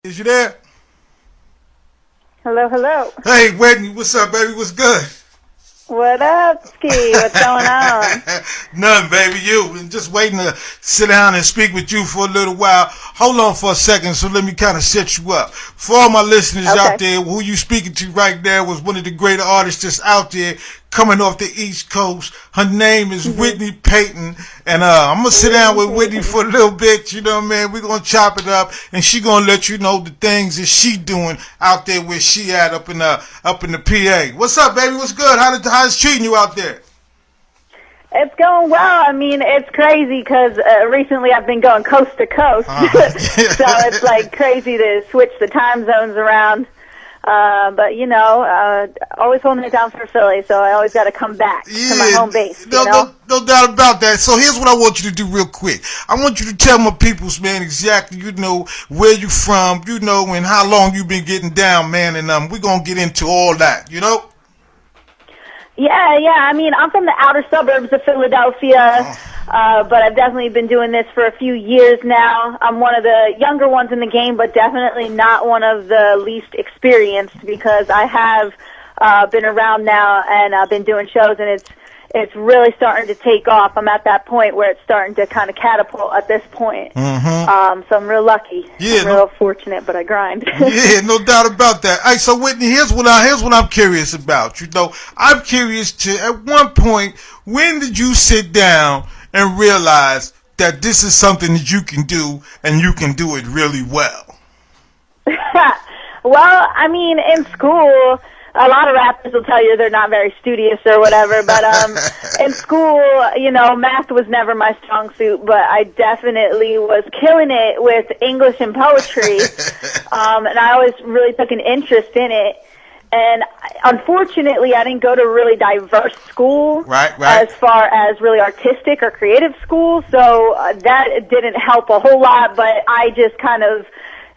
Is you there? Hello, hello. Hey, Whitney, what's up, baby? What's good? What up, Ski? What's going on? Nothing, baby. You been just waiting to sit down and speak with you for a little while. Hold on for a second, so let me kind of set you up. For all my listeners out there, who you speaking to right there was one of the greater artists that's out there coming off the East Coast. Her name is Whitney Peyton, and I'm gonna sit down with Whitney for a little bit. You know what I mean? We're gonna chop it up, and she gonna let you know the things that she doing out there where she at up in the PA. What's up, baby? What's good? How's treating you out there? It's going well. I mean, it's crazy because recently I've been going coast to coast, so it's like crazy to switch the time zones around. But you know, always holding it down for Philly, so I always got to come back to my home base. No doubt about that. So here's what I want you to do real quick. I want you to tell my peoples, man, exactly, you know, where you from, you know, and how long you been getting down, man, and we're gonna get into all that, you know. Yeah. I mean, I'm from the outer suburbs of Philadelphia, but I've definitely been doing this for a few years now. I'm one of the younger ones in the game, but definitely not one of the least experienced because I have been around now and I've been doing shows, and it's really starting to take off. I'm at that point where it's starting to kind of catapult at this point. So I'm real lucky. Yeah, I'm real fortunate, but I grind. Yeah, no doubt about that. Hey, so Whitney, here's what I'm curious about. You know, I'm curious to, at one point, when did you sit down and realize that this is something that you can do and you can do it really well? Well, I mean, in school, a lot of rappers will tell you they're not very studious or whatever, but in school, you know, math was never my strong suit, but I definitely was killing it with English and poetry, and I always really took an interest in it. And unfortunately, I didn't go to a really diverse school right. as far as really artistic or creative school, so that didn't help a whole lot, but I just kind of,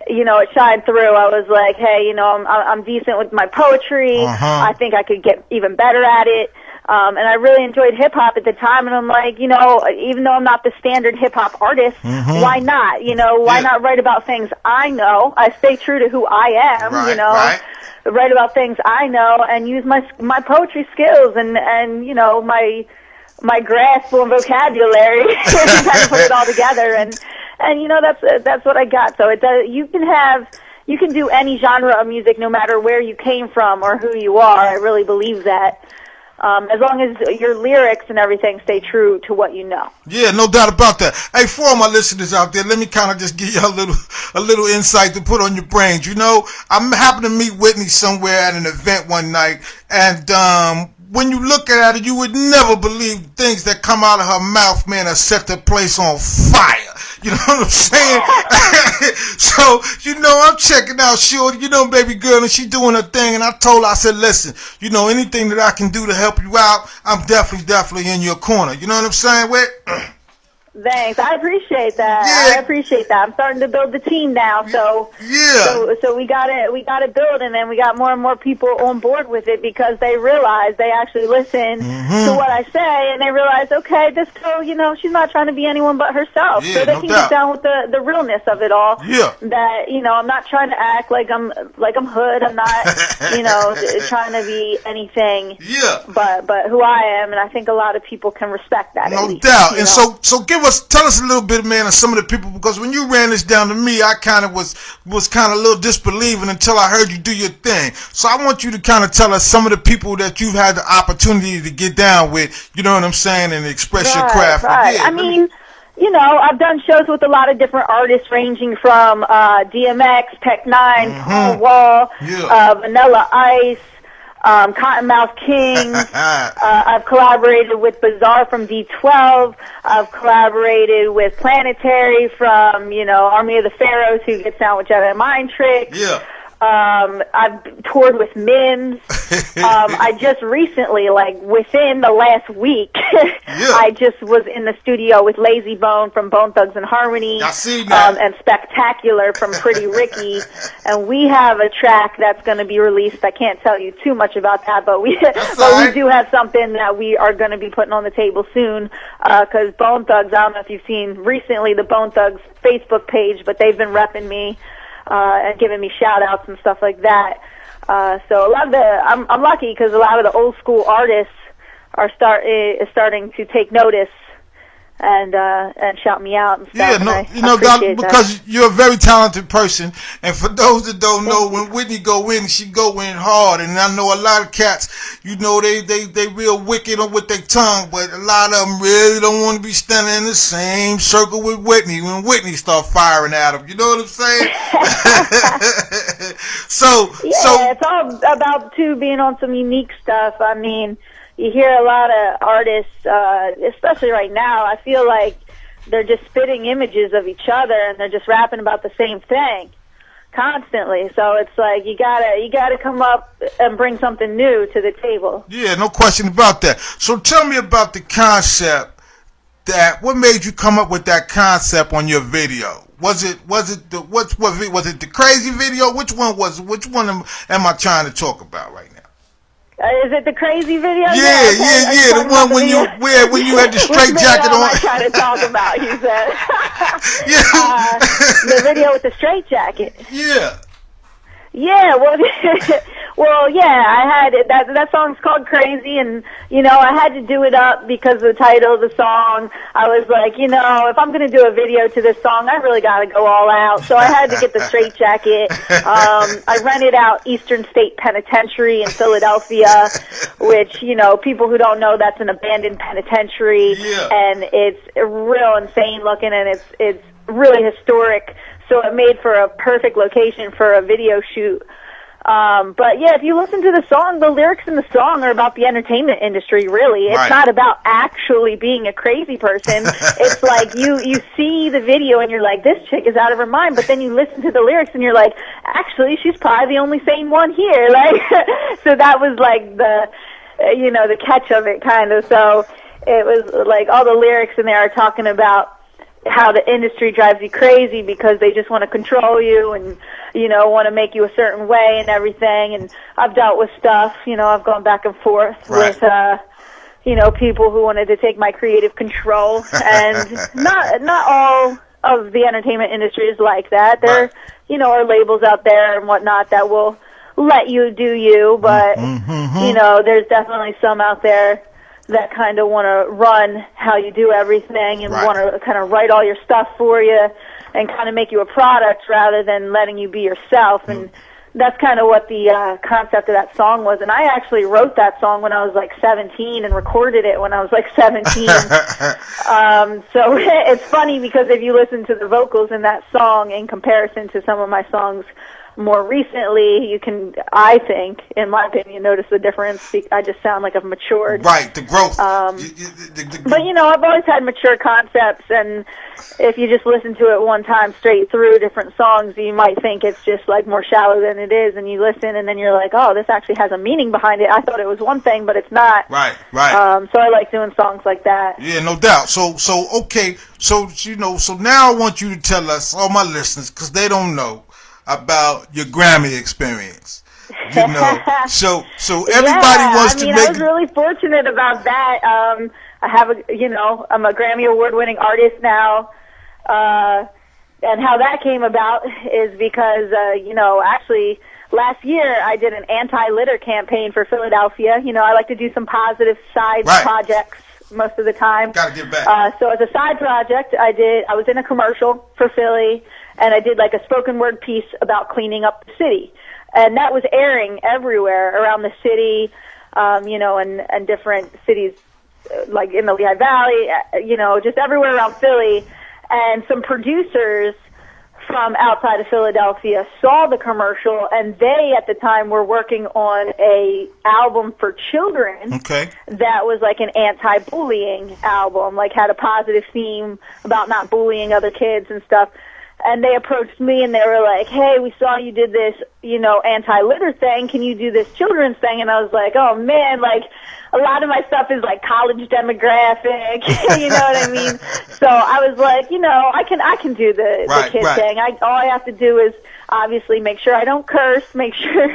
you know, it shined through. I was like, hey, you know, I'm decent with my poetry. I think I could get even better at it. And I really enjoyed hip-hop at the time, and I'm like, you know, even though I'm not the standard hip-hop artist, why not? You know, why not write about things I know? I stay true to who I am, you know, write about things I know and use my poetry skills and you know, my grasp on vocabulary and kind of put it all together, and you know, that's what I got. So it does, you can do any genre of music no matter where you came from or who you are. I really believe that. As long as your lyrics and everything stay true to what you know. Yeah, no doubt about that. Hey, for all my listeners out there, let me kind of just give you a little insight to put on your brains. You know, I happened to meet Whitney somewhere at an event one night, and when you look at it, you would never believe things that come out of her mouth, man, that set the place on fire. You know what I'm saying? So, you know, I'm checking out Shorty, you know, baby girl, and she doing her thing, and I told her, I said, listen, you know, anything that I can do to help you out, I'm definitely in your corner. You know what I'm saying, Whit? Thanks. I appreciate that. Yeah. I appreciate that. I'm starting to build the team now, so so we got it built, and then we got more and more people on board with it because they realize they actually listen to what I say, and they realize, okay, this girl, you know, she's not trying to be anyone but herself, so they can get down with the realness of it all. Yeah. That, you know, I'm not trying to act like I'm hood. I'm not, you know, trying to be anything. Yeah. But who I am, and I think a lot of people can respect that. No doubt. And so tell us a little bit, man, of some of the people, because when you ran this down to me, I kind of was kind of a little disbelieving until I heard you do your thing. So I want you to kind of tell us some of the people that you've had the opportunity to get down with, you know what I'm saying, and express your craft. Right. Yeah, I mean, you know, I've done shows with a lot of different artists ranging from DMX, Tech Nine, Paul Wall, Vanilla Ice, Cottonmouth King. I've collaborated with Bizarre from D12. I've collaborated with Planetary from, you know, Army of the Pharaohs, who gets down with Jedi Mind Tricks. Yeah. I've toured with Mims. I just recently, like within the last week, I just was in the studio with Lazy Bone from Bone Thugs and Harmony. I see that. And Spectacular from Pretty Ricky. And we have a track that's going to be released. I can't tell you too much about that, but we do have something that we are going to be putting on the table soon. Because Bone Thugs, I don't know if you've seen recently the Bone Thugs Facebook page, but they've been repping me. and giving me shout outs and stuff like that. So a lot of I'm lucky because a lot of the old school artists are starting to take notice and shout me out and stuff. Yeah, Doc, because you're a very talented person, and for those that don't know, when Whitney go in, she go in hard, and I know a lot of cats, they real wicked with their tongue, but a lot of them really don't want to be standing in the same circle with Whitney when Whitney start firing at them. You know what I'm saying? so it's all about being on some unique stuff. I mean, you hear a lot of artists, especially right now, I feel like they're just spitting images of each other and they're just rapping about the same thing constantly. So it's like you gotta come up and bring something new to the table. Yeah, no question about that. So tell me about the concept. What made you come up with that concept on your video? Was it the crazy video? Which one was it? Which one am I trying to talk about right now? Is it the crazy video? Yeah. The one when you had the straight jacket on. I'm trying to talk about. You said. Yeah. The video with the straight jacket. Yeah. Yeah. Well, yeah. I had it. That song's called Crazy, and I had to do it up because of the title of the song. I was like, if I'm going to do a video to this song, I really got to go all out. So I had to get the straight jacket. I rented out Eastern State Penitentiary in Philadelphia, which, people who don't know, that's an abandoned penitentiary. Yeah. And it's real insane looking, and it's really historic. So it made for a perfect location for a video shoot. But yeah, if you listen to the song, the lyrics in the song are about the entertainment industry, really. It's not about actually being a crazy person. It's like you see the video and you're like, this chick is out of her mind, but then you listen to the lyrics and you're like, actually, she's probably the only sane one here. Like, so that was like the catch of it, kind of. So it was like all the lyrics in there are talking about how the industry drives you crazy because they just want to control you and, want to make you a certain way and everything. And I've dealt with stuff, I've gone back and forth with, people who wanted to take my creative control. And not all of the entertainment industry is like that. There, are labels out there and whatnot that will let you do you, but, there's definitely some out there that kind of want to run how you do everything and want to kind of write all your stuff for you and kind of make you a product rather than letting you be yourself. And that's kind of what the concept of that song was. And I actually wrote that song when I was like 17 and recorded it when I was like 17. So it's funny because if you listen to the vocals in that song in comparison to some of my songs more recently, you can, I think, in my opinion, notice the difference. I just sound like I've matured. Right, the growth. But, I've always had mature concepts, and if you just listen to it one time straight through different songs, you might think it's just, like, more shallow than it is, and you listen, and then you're like, oh, this actually has a meaning behind it. I thought it was one thing, but it's not. Right. So I like doing songs like that. Yeah, no doubt. So okay, so now I want you to tell us, all my listeners, because they don't know, about your Grammy experience, So everybody wants to make. I was really fortunate about that. I have I'm a Grammy award-winning artist now, and how that came about is because actually last year I did an anti-litter campaign for Philadelphia. I like to do some positive side projects most of the time. Gotta get back. So as a side project, I was in a commercial for Philly. And I did like a spoken word piece about cleaning up the city. And that was airing everywhere around the city, and different cities, like in the Lehigh Valley, just everywhere around Philly. And some producers from outside of Philadelphia saw the commercial, and they at the time were working on a album for children. Okay. That was like an anti-bullying album, like had a positive theme about not bullying other kids and stuff. And they approached me and they were like, hey, we saw you did this, anti-litter thing. Can you do this children's thing? And I was like, oh man, like a lot of my stuff is like college demographic, you know what I mean? So I was like, I can do the kid thing. All I have to do is obviously make sure I don't curse, make sure,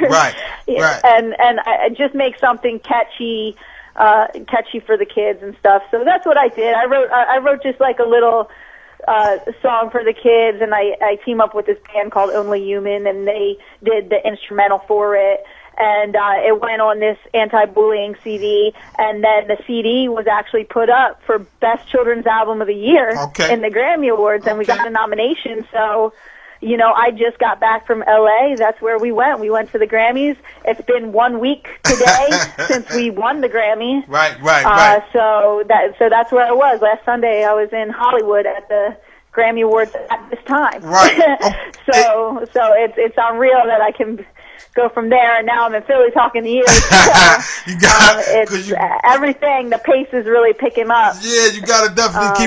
and I just make something catchy for the kids and stuff. So that's what I did. I wrote just like a little song for the kids, and I team up with this band called Only Human, and they did the instrumental for it. And it went on this anti-bullying CD, and then the CD was actually put up for Best Children's Album of the Year in the Grammy Awards, and we got a nomination. So, you know, I just got back from L.A. That's where we went. We went to the Grammys. It's been 1 week today since we won the Grammy. Right. So that's where I was. Last Sunday I was in Hollywood at the Grammy Awards at this time. Right. So it's unreal that I can go from there, and now I'm in Philly talking to you. So, you got everything. The pace is really picking up. Yeah, you got to definitely keep